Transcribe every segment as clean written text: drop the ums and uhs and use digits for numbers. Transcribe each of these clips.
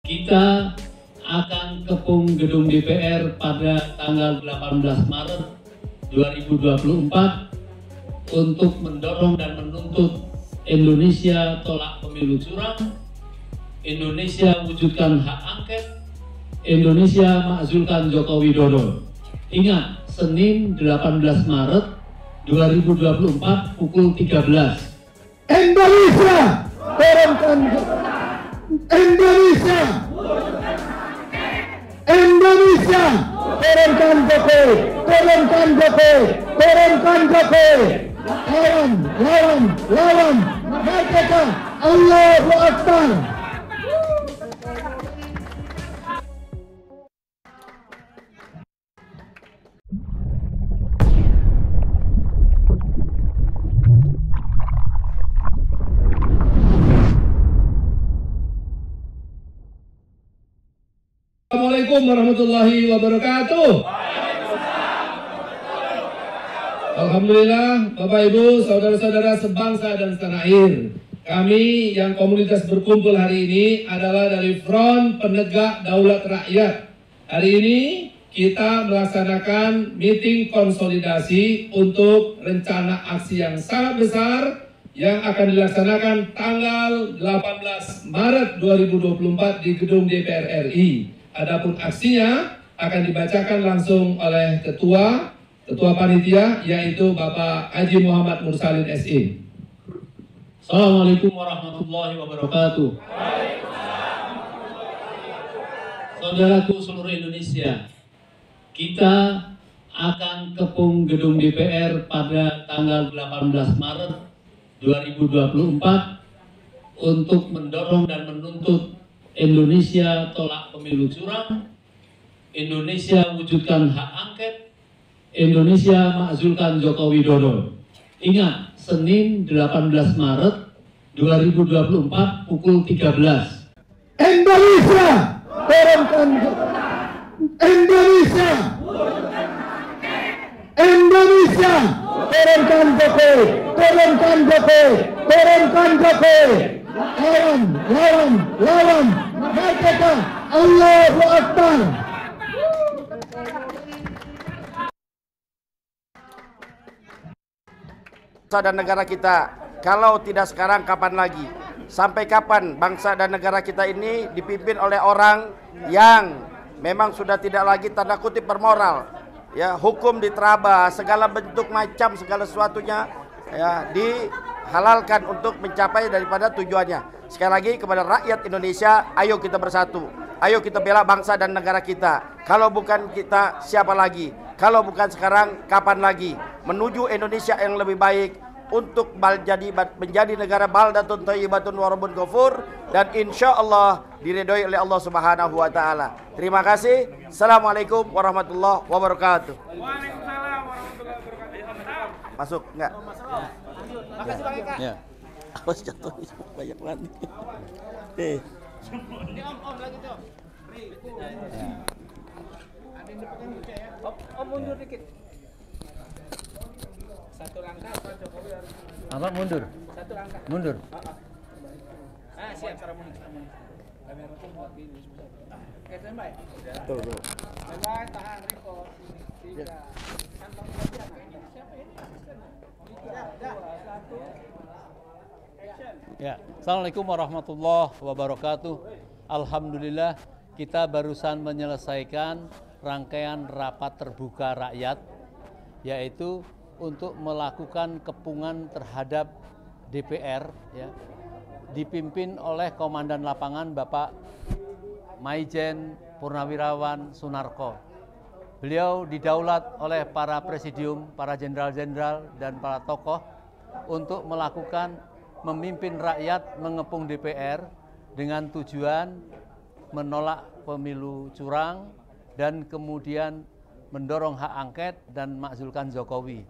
Kita akan kepung gedung DPR pada tanggal 18 Maret 2024 untuk mendorong dan menuntut Indonesia tolak pemilu curang, Indonesia wujudkan hak angket, Indonesia makzulkan Joko Widodo. Ingat, Senin 18 Maret 2024 pukul 13. Indonesia turunkan, Indonesia turunkan Jokowi, turunkan Jokowi, turunkan Jokowi. Lawan merdeka, Allahu Akbar. Assalamualaikum warahmatullahi wabarakatuh. Alhamdulillah, Bapak Ibu, saudara-saudara sebangsa dan setanah air. Kami yang komunitas berkumpul hari ini adalah dari Front Penegak Daulat Rakyat. Hari ini kita melaksanakan meeting konsolidasi untuk rencana aksi yang sangat besar yang akan dilaksanakan tanggal 18 Maret 2024 di gedung DPR RI. Adapun aksinya akan dibacakan langsung oleh Ketua Panitia, yaitu Bapak Haji Muhammad Mursalin SI. Assalamualaikum warahmatullahi wabarakatuh. Saudaraku seluruh Indonesia, kita akan kepung gedung DPR pada tanggal 18 Maret 2024 untuk mendorong dan menuntut Indonesia tolak pemilu curang, Indonesia wujudkan hak angket, Indonesia makzulkan Joko Widodo. Ingat, Senin 18 Maret 2024 pukul 13. Indonesia turunkan, Indonesia turunkan Jokowi, turunkan Jokowi, turunkan Jokowi. Lawan merdeka, Allahu Akbar. Bangsa dan negara kita, kalau tidak sekarang kapan lagi? Sampai kapan bangsa dan negara kita ini dipimpin oleh orang yang memang sudah tidak lagi tanda kutip bermoral, ya, hukum diterabas, segala bentuk macam segala sesuatunya ya dihalalkan untuk mencapai daripada tujuannya. Sekali lagi kepada rakyat Indonesia, ayo kita bersatu, ayo kita bela bangsa dan negara kita. Kalau bukan kita, siapa lagi? Kalau bukan sekarang, kapan lagi? Menuju Indonesia yang lebih baik untuk menjadi negara baldatun thayyibatun wa rabbun ghafur, dan insya Allah diridhoi oleh Allah Subhanahu wa taala. Terima kasih. Assalamualaikum warahmatullahi wabarakatuh. Waalaikumsalam warahmatullahi wabarakatuh. Masuk enggak? Makasih Bang Eka. Ya. Awas jatuh banyak banget. Ini om lagi tuh. Om mundur dikit. Satu langkah Pak Jokowi harus Apa mundur? satu langkah. Mundur. Ah, siap cara mundur. Kamera tuh mau di Oke, standby. Tuh. Standby, tahan record. 3. Kantong aja. Siapa ini? 3, 2, 1. Action. Ya, Assalamualaikum warahmatullahi wabarakatuh. Alhamdulillah, kita barusan menyelesaikan rangkaian rapat terbuka rakyat, yaitu untuk melakukan kepungan terhadap DPR, ya, dipimpin oleh Komandan Lapangan Bapak Maijen Purnawirawan Sunarko. Beliau didaulat oleh para presidium, para jenderal-jenderal dan para tokoh untuk melakukan memimpin rakyat mengepung DPR dengan tujuan menolak pemilu curang dan kemudian mendorong hak angket dan makzulkan Jokowi.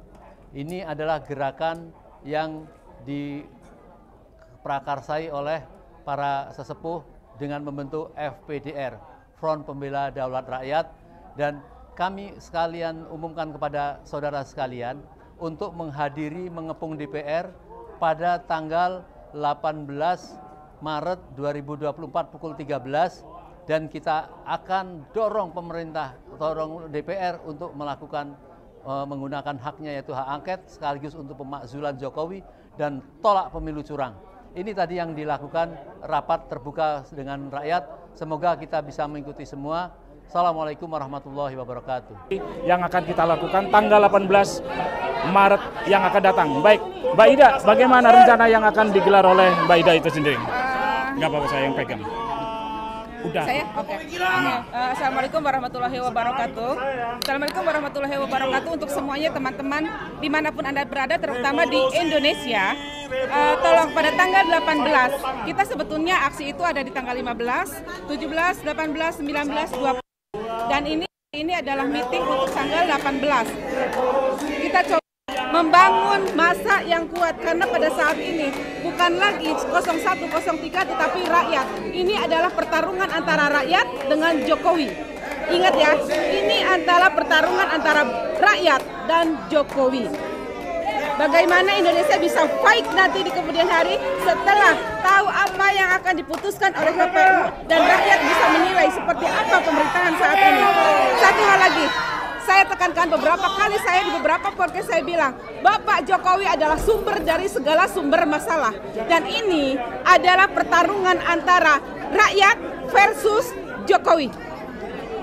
Ini adalah gerakan yang diprakarsai oleh para sesepuh dengan membentuk FPDR, Front Pembela Daulat Rakyat, dan kami sekalian umumkan kepada saudara sekalian untuk menghadiri mengepung DPR pada tanggal 18 Maret 2024 pukul 13 dan kita akan dorong pemerintah, dorong DPR untuk melakukan menggunakan haknya yaitu hak angket sekaligus untuk pemakzulan Jokowi dan tolak pemilu curang. Ini tadi yang dilakukan rapat terbuka dengan rakyat. Semoga kita bisa mengikuti semua. Assalamualaikum warahmatullahi wabarakatuh. Yang akan kita lakukan tanggal 18 Maret yang akan datang. Baik, Mbak Ida, bagaimana rencana yang akan digelar oleh Mbak Ida itu sendiri? Nggak apa-apa, saya yang pegang. Udah. Saya? Oke. Assalamualaikum warahmatullahi wabarakatuh. Assalamualaikum warahmatullahi wabarakatuh untuk semuanya teman-teman dimanapun Anda berada, terutama di Indonesia. Tolong pada tanggal 18, kita sebetulnya aksi itu ada di tanggal 15, 17, 18, 19, 20. Dan ini adalah meeting untuk tanggal 18. Kita coba membangun masa yang kuat karena pada saat ini bukan lagi 01, 03 tetapi rakyat. Ini adalah pertarungan antara rakyat dengan Jokowi. Ingat ya, ini adalah pertarungan antara rakyat dan Jokowi. Bagaimana Indonesia bisa fight nanti di kemudian hari setelah tahu apa yang akan diputuskan oleh KPU dan rakyat bisa menilai seperti apa pemerintahan saat ini. Satu hal lagi, saya tekankan beberapa kali di beberapa podcast saya bilang, Bapak Jokowi adalah sumber dari segala sumber masalah. Dan ini adalah pertarungan antara rakyat versus Jokowi.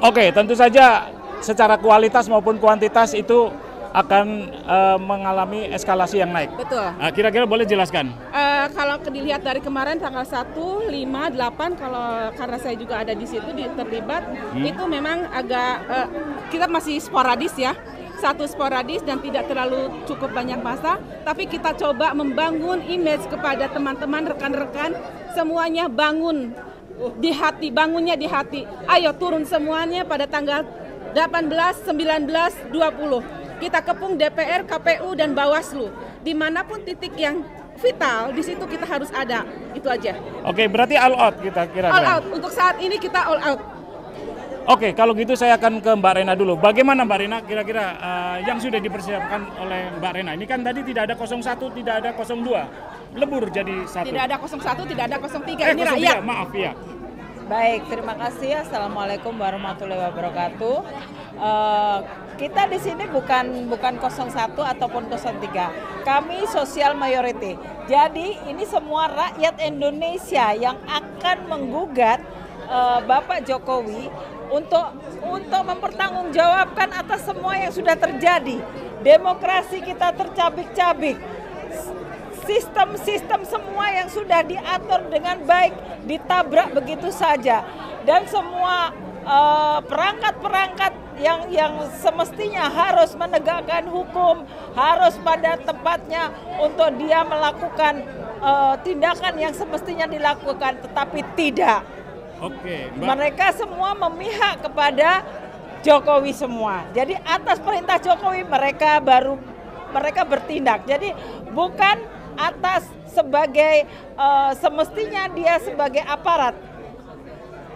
Oke, tentu saja secara kualitas maupun kuantitas itu akan mengalami eskalasi yang naik. Betul. Kira-kira boleh jelaskan? Kalau dilihat dari kemarin tanggal 1, 5, 8, karena saya juga ada di situ terlibat, itu memang agak kita masih sporadis ya. Satu sporadis dan tidak terlalu cukup banyak masa, tapi kita coba membangun image kepada teman-teman, rekan-rekan, semuanya bangun di hati, bangunnya di hati. Ayo turun semuanya pada tanggal 18, 19, 20. Kita kepung DPR, KPU, dan Bawaslu. Dimanapun titik yang vital, di situ kita harus ada. Itu aja. Oke, berarti all out kita kira-kira. All out. Untuk saat ini kita all out. Oke, kalau gitu saya akan ke Mbak Rena dulu. Bagaimana Mbak Rena kira-kira yang sudah dipersiapkan oleh Mbak Rena? Ini kan tadi tidak ada 01, tidak ada 02. Lebur jadi satu. Tidak ada 01, tidak ada 03. Ini 03, rakyat. maaf ya. Baik, terima kasih. Assalamualaikum warahmatullahi wabarakatuh. Kita di sini bukan 01 ataupun 03. Kami social majority. Jadi ini semua rakyat Indonesia yang akan menggugat Bapak Jokowi untuk mempertanggungjawabkan atas semua yang sudah terjadi. Demokrasi kita tercabik-cabik. Sistem-sistem semua yang sudah diatur dengan baik ditabrak begitu saja, dan semua perangkat-perangkat yang semestinya harus menegakkan hukum harus pada tempatnya untuk dia melakukan tindakan yang semestinya dilakukan, tetapi tidak. Oke, Mbak. Mereka semua memihak kepada Jokowi semua. Jadi atas perintah Jokowi mereka bertindak. Jadi bukan atas sebagai semestinya dia sebagai aparat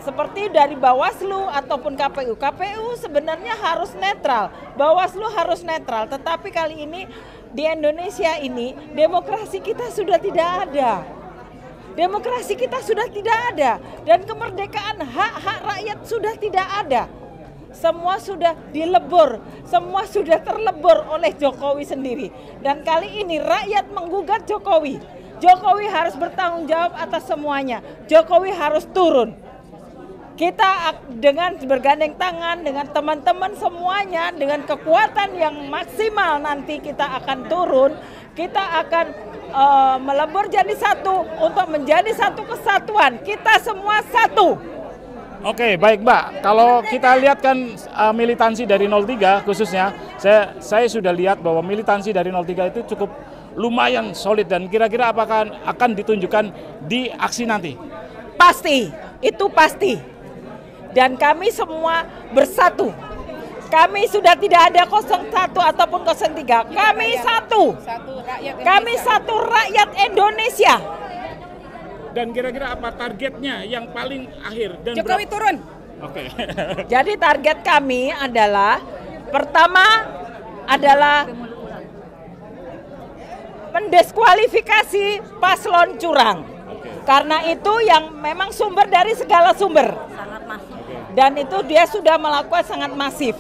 seperti dari Bawaslu ataupun KPU. KPU sebenarnya harus netral, Bawaslu harus netral, tetapi kali ini di Indonesia ini demokrasi kita sudah tidak ada. Demokrasi kita sudah tidak ada dan kemerdekaan hak-hak rakyat sudah tidak ada. Semua sudah dilebur, semua sudah terlebur oleh Jokowi sendiri. Dan kali ini rakyat menggugat Jokowi. Jokowi harus bertanggung jawab atas semuanya. Jokowi harus turun. Kita dengan bergandeng tangan dengan teman-teman semuanya, dengan kekuatan yang maksimal nanti kita akan turun. Kita akan melebur jadi satu untuk menjadi satu kesatuan. Kita semua satu. Oke, baik Mbak. Kalau kita lihat kan militansi dari 03 khususnya, saya sudah lihat bahwa militansi dari 03 itu cukup lumayan solid, dan kira-kira apakah akan ditunjukkan di aksi nanti? Pasti, itu pasti. Dan kami semua bersatu. Kami sudah tidak ada 01 ataupun 03. Kami satu. Kami satu rakyat Indonesia. Dan kira-kira apa targetnya yang paling akhir? Dan Jokowi turun. Oke. Jadi target kami adalah pertama adalah mendiskualifikasi paslon curang. Karena itu yang memang sumber dari segala sumber. Dan itu dia sudah melakukan sangat masif.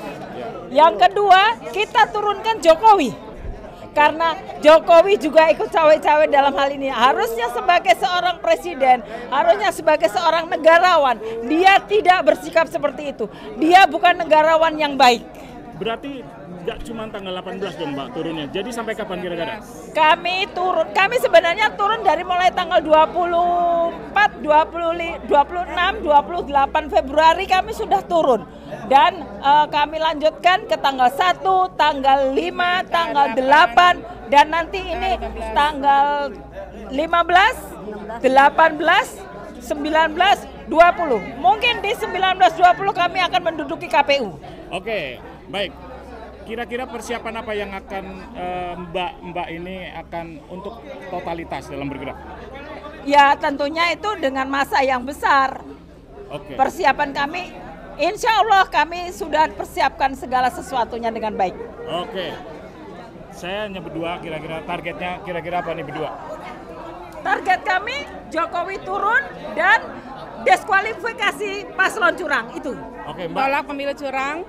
Yang kedua, kita turunkan Jokowi. Karena Jokowi juga ikut cawe-cawe dalam hal ini. Harusnya sebagai seorang presiden, harusnya sebagai seorang negarawan, dia tidak bersikap seperti itu. Dia bukan negarawan yang baik. Berarti nggak cuma tanggal 18 dong Mbak turunnya, jadi sampai kapan kira-kira? Kami sebenarnya turun dari mulai tanggal 24, 26, 28 Februari kami sudah turun. Dan kami lanjutkan ke tanggal 1, tanggal 5, tanggal 8, dan nanti ini tanggal 15, 18, 19, 20. Mungkin di 19-20 kami akan menduduki KPU. Oke, baik. Kira-kira persiapan apa yang akan Mbak ini akan untuk totalitas dalam bergerak? Ya tentunya itu dengan masa yang besar. Oke. Persiapan kami, insya Allah kami sudah persiapkan segala sesuatunya dengan baik. Oke. Saya hanya berdua, kira-kira targetnya kira-kira apa nih berdua? Target kami Jokowi turun dan diskualifikasi paslon curang itu. Oke, Mbak. Tolak pemilu curang.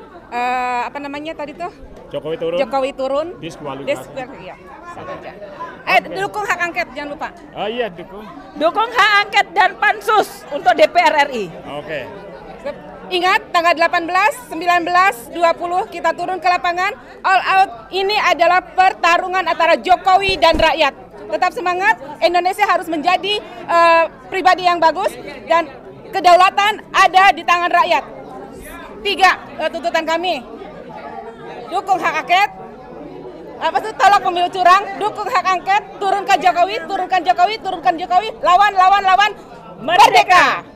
Apa namanya tadi tuh? Jokowi turun. Diskualifikasi. Iya, sama aja. Dukung hak angket, jangan lupa. Oh iya, dukung. Dukung hak angket dan pansus untuk DPR RI. Oke. Ingat tanggal 18, 19, 20 kita turun ke lapangan. All out ini adalah pertarungan antara Jokowi dan rakyat. Tetap semangat, Indonesia harus menjadi pribadi yang bagus dan kedaulatan ada di tangan rakyat. 3 tuntutan kami. Dukung hak angket. Tolak pemilu curang, dukung hak angket, turunkan Jokowi, turunkan Jokowi, turunkan Jokowi, lawan, merdeka.